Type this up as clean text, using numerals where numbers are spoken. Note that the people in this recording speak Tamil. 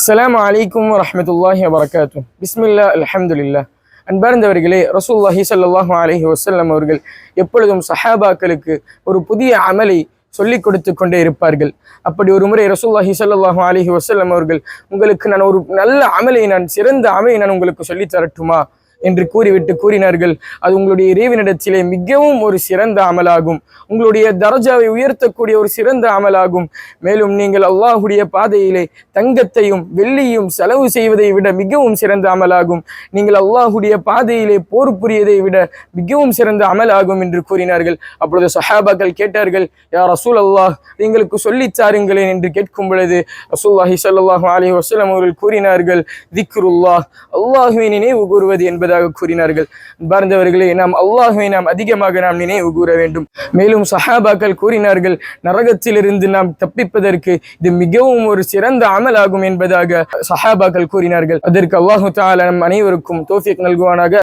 அஸ்ஸலாமு அலைக்கும் வரஹ்மத்துல்லாஹி வபரகாத்துஹு. பிஸ்மில்லா அல்ஹம்துலில்லாஹ். அன்பார்ந்தவர்களே, ரசூலுல்லாஹி ஸல்லல்லாஹு அலைஹி வஸல்லம் அவர்கள் எப்பொழுதும் சஹாபாக்களுக்கு ஒரு புதிய அமலை சொல்லிக் கொடுத்து கொண்டே இருப்பார்கள். அப்படி ஒரு முறை ரசூலுல்லாஹி ஸல்லல்லாஹு அலைஹி வஸல்லம் அவர்கள், உங்களுக்கு நான் ஒரு நல்ல அமலை, சிறந்த அமலை நான் உங்களுக்கு சொல்லித் தரட்டுமா என்று கூறிவிட்டு கூறினார்கள், அது உங்களுடைய இறைவனிடத்திலே மிகவும் ஒரு சிறந்த அமலாகும், உங்களுடைய தரஜாவை உயர்த்தக்கூடிய ஒரு சிறந்த அமலாகும். மேலும் நீங்கள் அல்லாஹுடைய பாதையிலே தங்கத்தையும் வெள்ளியும் செலவு செய்வதை விட மிகவும் சிறந்த அமலாகும். நீங்கள் அல்லாஹுடைய பாதையிலே போர் புரியதை விட மிகவும் சிறந்த அமலாகும் என்று கூறினார்கள். அப்பொழுது சஹாபாக்கள் கேட்டார்கள், யா ரசூல் அல்லாஹ், எங்களுக்கு சொல்லித் தாருங்களேன் என்று கேட்கும் பொழுது ரசூலுல்லாஹி ஸல்லல்லாஹு அலைஹி வஸல்லம் அவர்கள் கூறினார்கள், திக்ருல்லாஹ், அல்லாஹ்வை நினைவு கூறுவது என்பதாக கூறினார்கள். பார்ந்தவர்களே, நாம் அல்லாஹ்வை அதிகமாக நினைவு கூற வேண்டும். மேலும் சஹாபாக்கள் கூறினார்கள், நரகத்திலிருந்து நாம் தப்பிப்பதற்கு இது மிகவும் ஒரு சிறந்த அமலாகும் என்பதாக சஹாபாக்கள் கூறினார்கள். அதற்கு அல்லாஹு தஆலா நம் அனைவருக்கும் தௌஃபீக் நல்குவானாக.